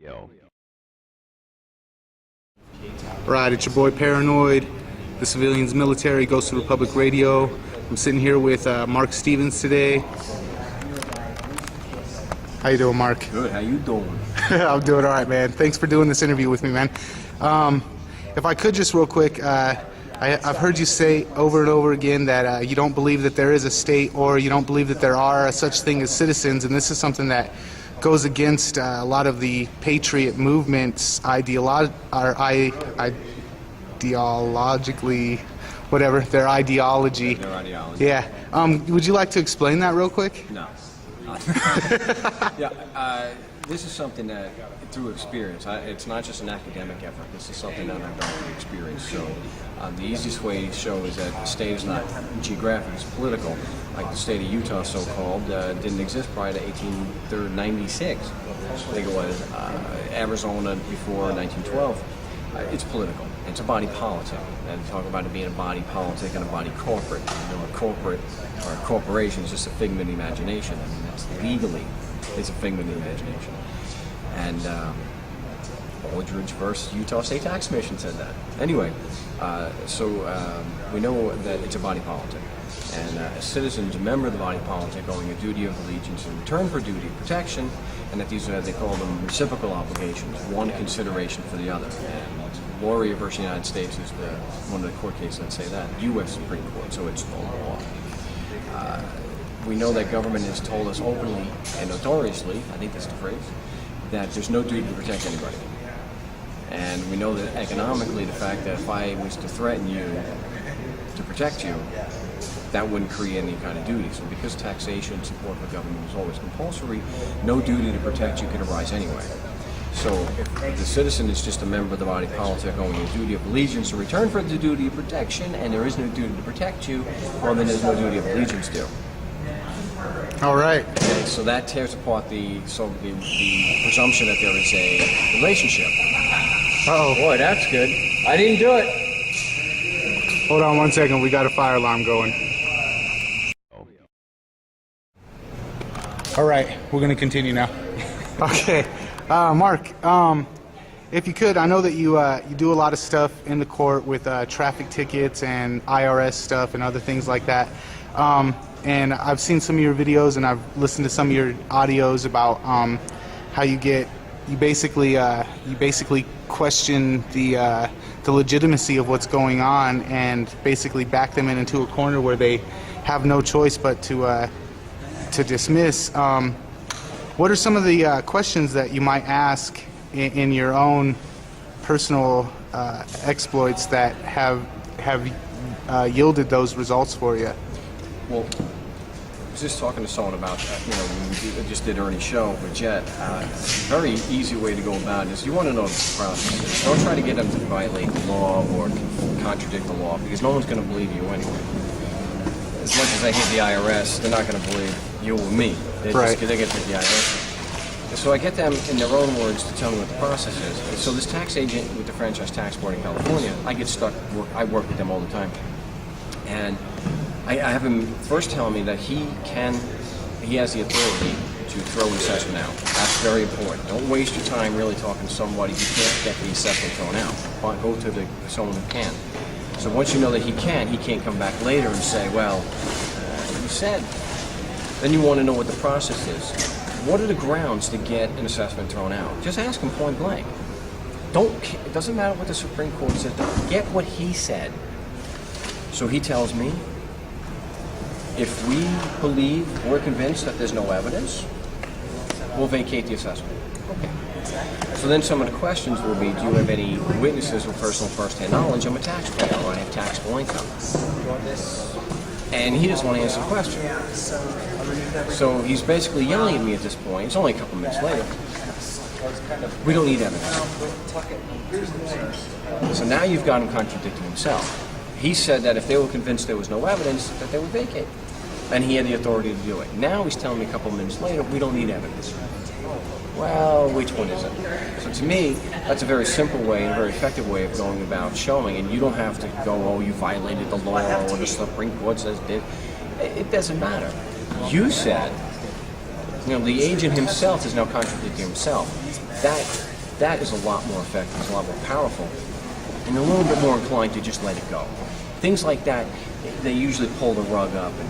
Yo. Right, it's your boy Paranoid, the Civilians Military, Ghost of Republic Radio. I'm sitting here with Marc Stevens today. How you doing, Marc? Good, how you doing? I'm doing all right, man. Thanks for doing this interview with me, man. If I could just real quick, I've heard you say over and over again that you don't believe that there is a state, or you don't believe that there are such thing as citizens, and this is something that goes against a lot of the patriot movement's ideologically, whatever, their ideology. Their ideology. Yeah. Would you like to explain that real quick? No. This is something that, through experience, it's not just an academic effort. This is something that I've done through experience. So the easiest way to show is that the state is not geographic, it's political. Like the state of Utah, so-called, didn't exist prior to 1896. I think it was Arizona before 1912. It's political. It's a body politic. And talk about it being a body politic and a body corporate. You know, a corporate or a corporation is just a figment of the imagination. I mean, that's legally, it's a figment of the imagination. And Aldridge versus Utah State Tax Commission said that. Anyway, we know that it's a body politic. And a citizen's a member of the body politic owing a duty of allegiance in return for duty of protection, and that these are, they call them reciprocal obligations, one consideration for the other. And Warrior versus United States is one of the court cases that say that, U.S. Supreme Court, so it's no law. We know that government has told us openly and notoriously, I think that's the phrase, that there's no duty to protect anybody. And we know that economically, the fact that if I was to threaten you to protect you, that wouldn't create any kind of duty. So because taxation support for government is always compulsory, no duty to protect you can arise anyway. So if the citizen is just a member of the body politic owing a duty of allegiance in return for the duty of protection, and there is no duty to protect you, well then there's no duty of allegiance due. All right. Okay, so that tears apart the presumption that there is a relationship. Uh-oh. Boy, that's good. I didn't do it. Hold on one second. We got a fire alarm going. All right. We're going to continue now. Okay. Marc, if you could, I know that you do a lot of stuff in the court with traffic tickets and IRS stuff and other things like that. And I've seen some of your videos and I've listened to some of your audios about how you basically question the legitimacy of what's going on and basically back them into a corner where they have no choice but to dismiss. What are some of the questions that you might ask in your own personal exploits that have yielded those results for you? Well, I was just talking to someone about that. You know, we just did Ernie's show with Jet. Very easy way to go about it is you want to know the process is. Don't try to get them to violate the law or contradict the law, because no one's going to believe you anyway. As much as I hate the IRS, they're not going to believe you or me. They're right. They get to the IRS. So I get them in their own words to tell me what the process is. And so this tax agent with the Franchise Tax Board in California, I get stuck. I work with them all the time, and I have him first telling me that he has the authority to throw an assessment out. That's very important. Don't waste your time really talking to somebody who can't get the assessment thrown out. But go to someone who can. So once you know that he can't come back later and say, well, you said. Then you want to know what the process is. What are the grounds to get an assessment thrown out? Just ask him point blank. It doesn't matter what the Supreme Court said. Get what he said. So he tells me, if we we're convinced that there's no evidence, we'll vacate the assessment. Okay. So then some of the questions will be, do you have any witnesses with personal first-hand knowledge? I'm a taxpayer, or I have taxable income. And he doesn't want to answer the question. So he's basically yelling at me at this point. It's only a couple minutes later. We don't need evidence. So now you've got him contradicting himself. He said that if they were convinced there was no evidence, that they would vacate. And he had the authority to do it. Now he's telling me a couple minutes later, we don't need evidence. Well, which one is it? So to me, that's a very simple way and a very effective way of going about showing, and you don't have to go, oh, you violated the law, or the Supreme Court says did. It doesn't matter. You said, the agent himself is now contradicting himself. that is a lot more effective, it's a lot more powerful, and a little bit more inclined to just let it go. Things like that, they usually pull the rug up and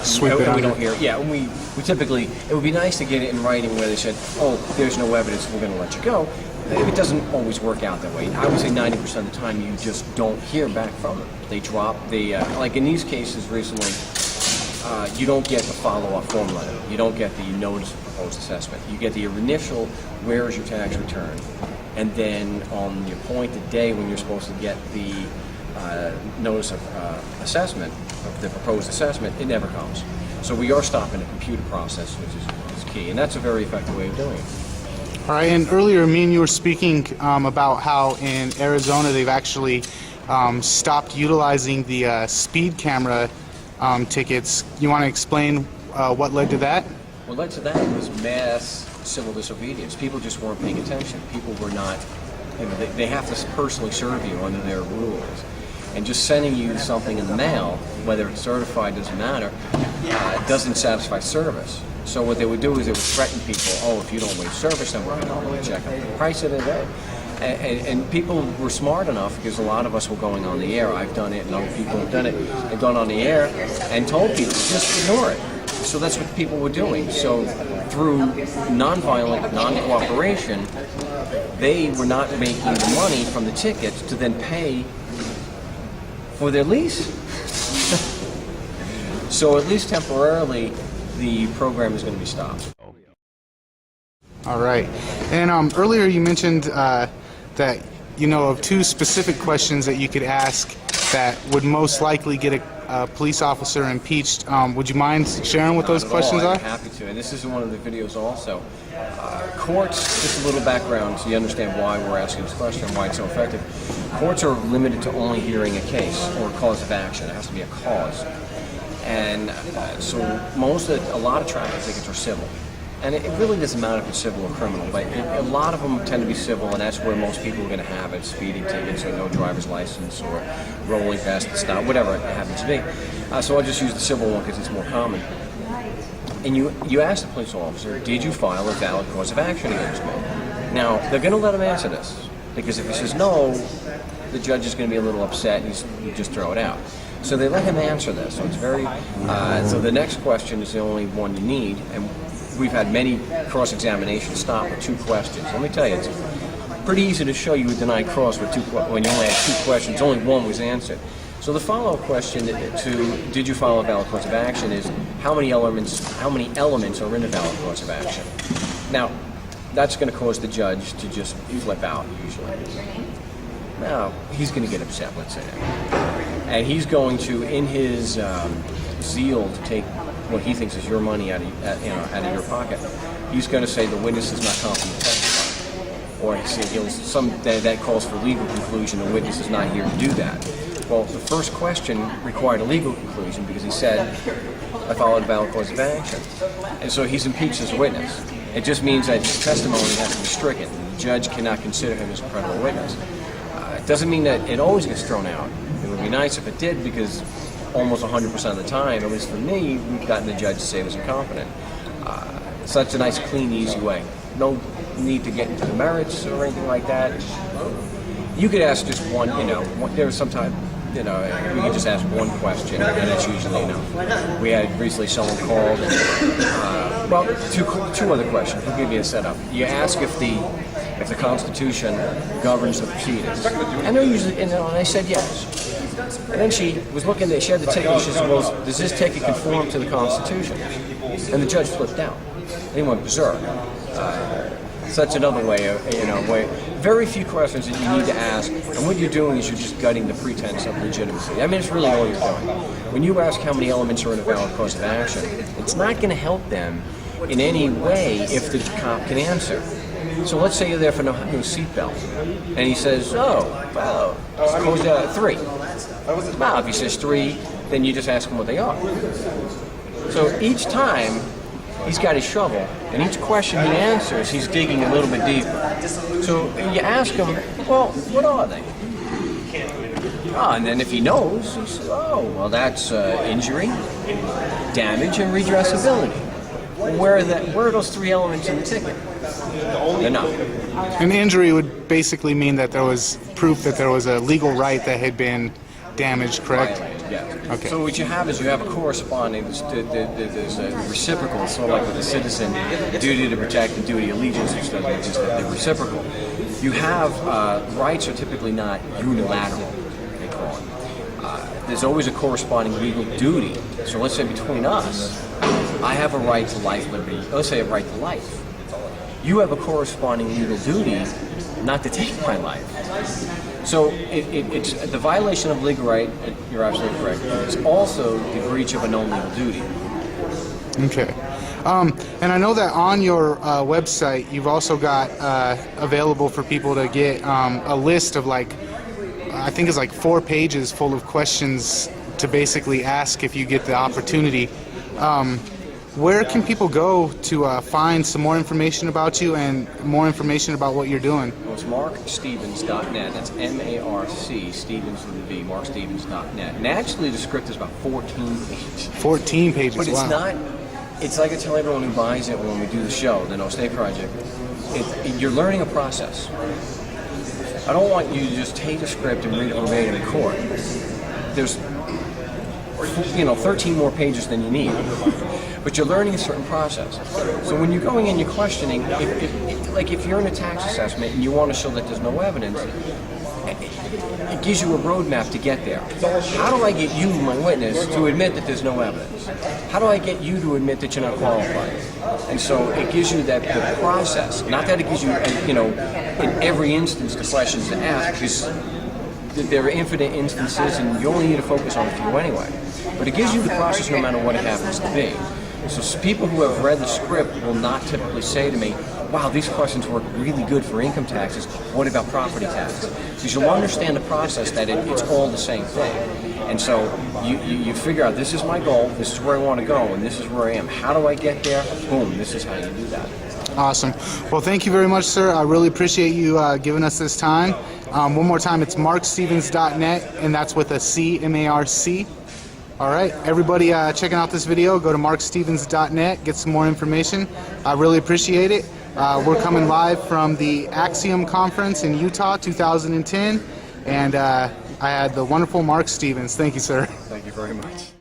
Sweep it we under. don't hear. Yeah, we typically, it would be nice to get it in writing where they said, oh, there's no evidence, we're going to let you go. It doesn't always work out that way. I would say 90% of the time you just don't hear back from them. They drop like in these cases recently, you don't get the follow-up form letter. You don't get the notice of proposed assessment. You get the initial, where is your tax return? And then on the appointed day when you're supposed to get the notice of assessment, of the proposed assessment, it never comes. So we are stopping the computer process, which is key. And that's a very effective way of doing it. All right, and earlier me and you were speaking about how in Arizona they've actually stopped utilizing the speed camera tickets. You want to explain what led to that? What led to that was mass civil disobedience. People just weren't paying attention. People were not, they have to personally serve you under their rules. And just sending you something in the mail, whether it's certified, doesn't matter, doesn't satisfy service. So what they would do is they would threaten people, oh, if you don't waive service, then we're going to check out the price of it. And people were smart enough, because a lot of us were going on the air. I've done it, and other people have done it, and gone on the air and told people, just ignore it. So that's what people were doing. So through nonviolent non-cooperation, they were not making the money from the tickets to then pay for their lease. So at least temporarily, the program is going to be stopped. All right. And earlier you mentioned that you know of two specific questions that you could ask that would most likely get a police officer impeached. Would you mind sharing what those questions are? I'm happy to. And this is in one of the videos also. Courts, just a little background so you understand why we're asking this question and why it's so effective. Courts are limited to only hearing a case or a cause of action. It has to be a cause. And so a lot of traffic tickets are civil. And it really doesn't matter if it's civil or criminal, but a lot of them tend to be civil, and that's where most people are going to have it: speeding tickets, or no driver's license, or rolling past the stop, whatever it happens to be. So I'll just use the civil one because it's more common. And you ask the police officer, did you file a valid cause of action against me? Now, they're going to let him answer this, because if he says no, the judge is going to be a little upset, and you just throw it out. So they let him answer this. So it's very. So the next question is the only one you need, and we've had many cross-examinations stop with two questions. Let me tell you, it's pretty easy to show you a denied cross with when you only had two questions. Only one was answered. So the follow-up question to did you file a valid cause of action is how many elements are in a valid cause of action. Now, that's going to cause the judge to just flip out usually. Now, he's going to get upset, let's say that. And he's going to, in his zeal to take what he thinks is your money out of your pocket, he's going to say the witness is not competent to testify. Or that calls for legal conclusion, the witness is not here to do that. Well, the first question required a legal conclusion because he said, I followed a valid cause of action. And so he's impeached as a witness. It just means that his testimony has to be stricken. The judge cannot consider him as a credible witness. It doesn't mean that it always gets thrown out. It would be nice if it did, because almost 100% of the time, at least for me, we've gotten the judge to say it was incompetent. So that's a nice, clean, easy way. No need to get into the merits or anything like that. You could ask just one, there's sometimes, we could just ask one question, and that's usually enough. We had recently someone called, two other questions. We'll give you a setup. You ask if the Constitution governs the proceedings. And they're usually, and I said yes. And then she was looking at, she had the ticket, and she said, well, does this ticket conform to the Constitution? And the judge flipped out. He went berserk. Such another way of, very few questions that you need to ask, and what you're doing is you're just gutting the pretense of legitimacy. I mean, it's really all you're doing. When you ask how many elements are in a valid cause of action, it's not going to help them in any way if the cop can answer. So let's say you're there for no seatbelt, and he says, three. Well, if he says three, then you just ask him what they are. So each time, he's got his shovel, and each question he answers, he's digging a little bit deeper. So you ask him, well, what are they? And then if he knows, he says, that's injury, damage, and redressability. Where are those three elements in the ticket? They're not. An injury would basically mean that there was proof that there was a legal right that had been damaged, correct? Violated, yeah. Okay. So what you have is you have a corresponding, there's a reciprocal, sort of like with a citizen, duty to protect and duty allegiance, just the reciprocal. You have, rights are typically not unilateral, they call it. There's always a corresponding legal duty. So let's say between us, I have a right to life, liberty, let's say a right to life. You have a corresponding legal duty not to take my life. So it's the violation of legal right, you're absolutely correct. It's also the breach of a known legal duty. Okay. And I know that on your website, you've also got available for people to get a list of like, I think it's like 4 pages full of questions to basically ask if you get the opportunity. Where can people go to find some more information about you and more information about what you're doing? Well, it's marcstevens.net. That's M-A-R-C, Stevens with a V, marcstevens.net. And actually the script is about 14 pages. 14 pages, But it's wow. not, it's like I tell everyone who buys it when we do the show, the No Stay Project, you're learning a process. I don't want you to just take a script and read it verbatim in court. There's 13 more pages than you need. But you're learning a certain process. So when you're going in, you're questioning, if you're in a tax assessment and you want to show that there's no evidence, it gives you a roadmap to get there. How do I get you, my witness, to admit that there's no evidence? How do I get you to admit that you're not qualified? And so it gives you the process. Not that it gives you, in every instance the questions to ask, because there are infinite instances and you only need to focus on a few anyway. But it gives you the process no matter what it happens to be. So people who have read the script will not typically say to me, wow, these questions work really good for income taxes. What about property tax? Because you'll understand the process that it's all the same thing. And so you figure out, this is my goal, this is where I want to go, and this is where I am. How do I get there? Boom, this is how you do that. Awesome. Well, thank you very much, sir. I really appreciate you giving us this time. One more time, it's marcstevens.net, and that's with a C, M-A-R-C. All right, everybody checking out this video, go to marcstevens.net, get some more information. I really appreciate it. We're coming live from the Axiom Conference in Utah 2010, and I had the wonderful Marc Stevens. Thank you, sir. Thank you very much.